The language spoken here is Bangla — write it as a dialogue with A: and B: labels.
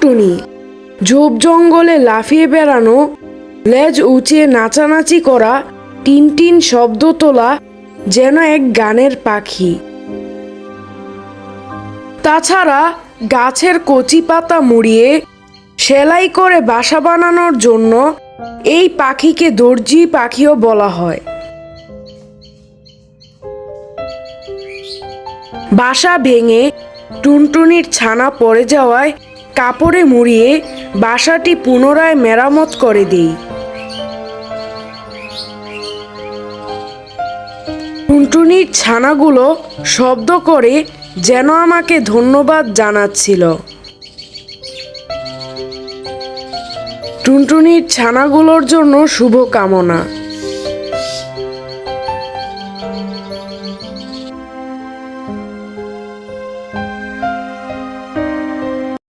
A: টুনটুনি। ঝোপ জঙ্গলে লাফিয়ে বেড়ানো, লেজ উঁচিয়ে নাচানাচি করা, টিনটিন শব্দ তোলা, যেন এক গানের পাখি। তাছাড়া গাছের কচি পাতা মুড়িয়ে সেলাই করে বাসা বানানোর জন্য এই পাখিকে দর্জি পাখিও বলা হয়। বাসা ভেঙে টুনটুনির ছানা পড়ে যাওয়ায় কাপড়ে মুড়িয়ে বাসাটি পুনরায় মেরামত করে দেই। টুনটুনির ছানাগুলো শব্দ করে যেন আমাকে ধন্যবাদ জানাচ্ছিল। টুনটুনির ছানাগুলোর জন্য শুভকামনা।